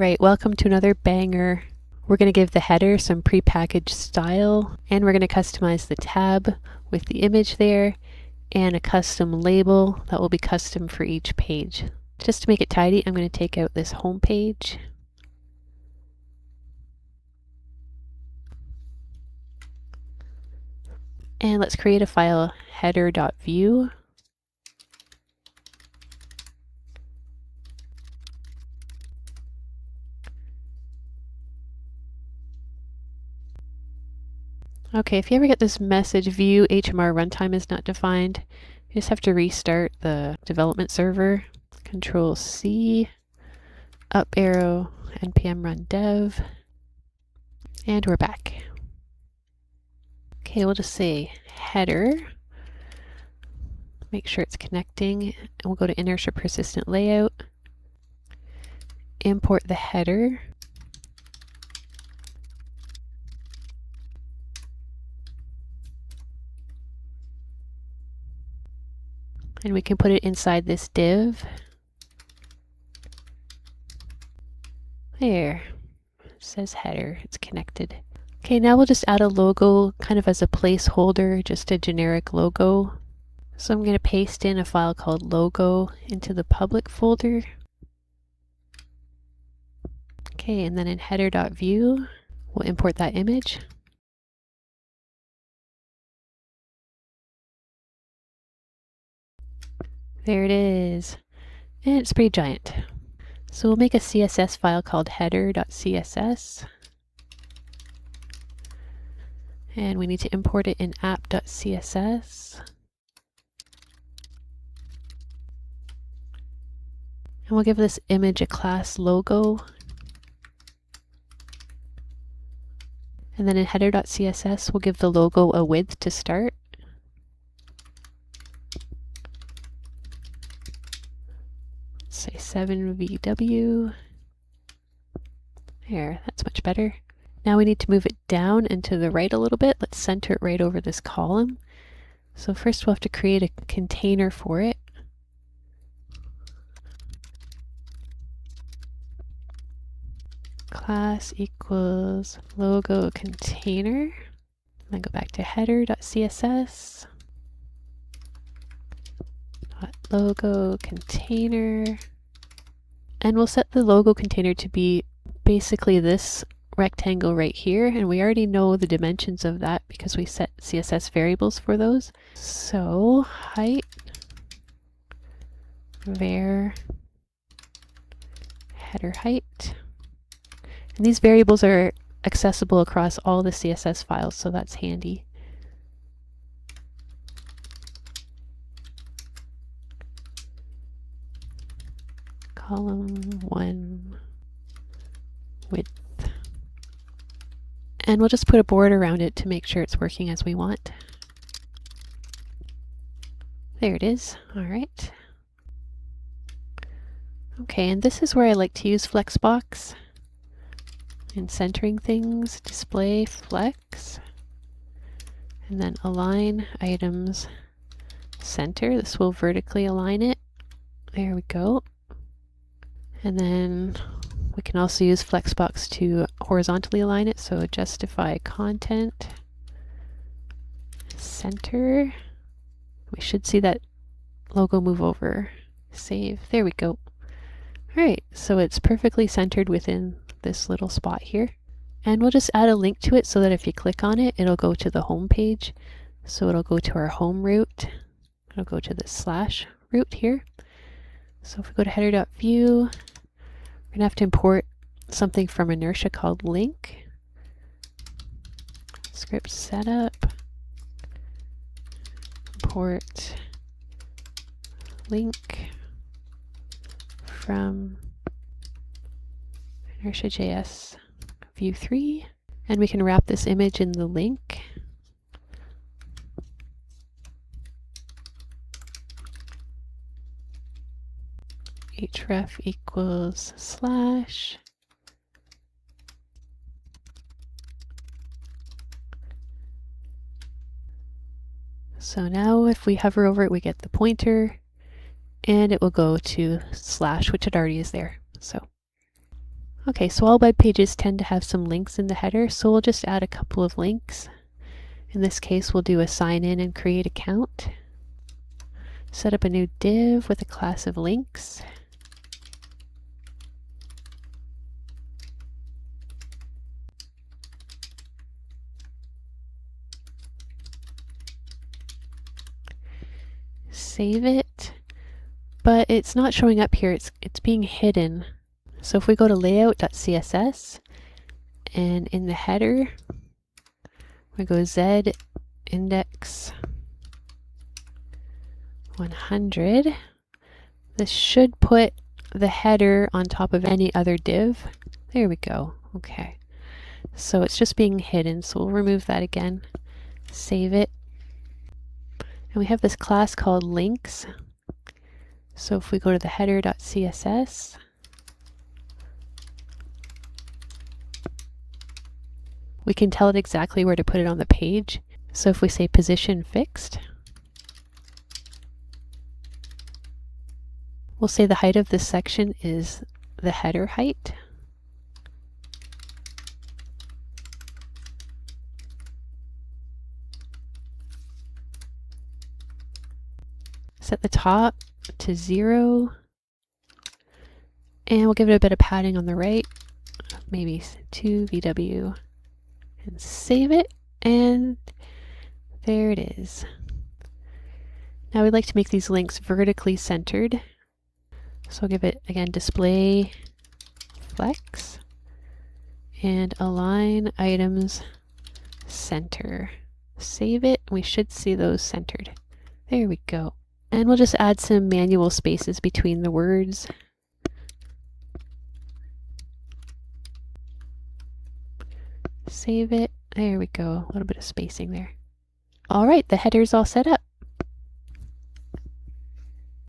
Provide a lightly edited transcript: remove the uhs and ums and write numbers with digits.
Alright, welcome to another banger. We're going to give the header some prepackaged style, and we're going to customize the tab with the image there, and a custom label that will be custom for each page. Just to make it tidy, I'm going to take out this home page. And let's create a file, header.view. Okay, if you ever get this message, view HMR runtime is not defined, you just have to restart the development server. Control C, up arrow, npm run dev, and we're back. Okay, we'll just say header, make sure it's connecting, and we'll go to Inertia persistent layout, import the header, and we can put it inside this div. There, it says header, it's connected. Okay, now we'll just add a logo kind of as a placeholder, just a generic logo. So I'm going to paste in a file called logo into the public folder. Okay, and then in header.view, we'll import that image. There it is. And it's pretty giant. So we'll make a CSS file called header.css. And we need to import it in app.css. And we'll give this image a class logo. And then in header.css, we'll give the logo a width to start. Let's say 7 VW. There, that's much better. Now we need to move it down and to the right a little bit. Let's center it right over this column. So first we'll have to create a container for it. Class equals logo container. Then go back to header.css. Logo container. And we'll set the logo container to be basically this rectangle right here, and we already know the dimensions of that because we set CSS variables for those. So height var header height, and these variables are accessible across all the CSS files, so that's handy. Column 1 width. And we'll just put a border around it to make sure it's working as we want. There it is. All right. Okay, and this is where I like to use Flexbox in centering things. Display flex, and then align items center. This will vertically align it. There we go. And then we can also use Flexbox to horizontally align it, so justify content, center. We should see that logo move over. Save. There we go. Alright, so it's perfectly centered within this little spot here. And we'll just add a link to it so that if you click on it, it'll go to the home page. So it'll go to our home route. It'll go to the slash route here. So if we go to header.view, we're going to have to import something from Inertia called link. Script setup. Import link from Inertia.js view 3. And we can wrap this image in the link. href equals slash. So now if we hover over it, we get the pointer, and it will go to slash, which it already is there. So, Okay, so all web pages tend to have some links in the header, so we'll just add a couple of links. In this case, we'll do a sign in and create account. Set up a new div with a class of links. Save it, but it's not showing up here, it's being hidden. So if we go to layout.css, and in the header, we go z index 100. This should put the header on top of any other div. There we go. Okay. So it's just being hidden, so we'll remove that again. Save it. And we have this class called links. So if we go to the header.css, we can tell it exactly where to put it on the page. So if we say position fixed, we'll say the height of this section is the header height. Set the top to 0. And we'll give it a bit of padding on the right, maybe 2 VW, and save it. And there it is. Now we'd like to make these links vertically centered. So I'll give it, again, display flex and align items center. Save it. We should see those centered. There we go. And we'll just add some manual spaces between the words. Save it. There we go. A little bit of spacing there. All right, the header's all set up.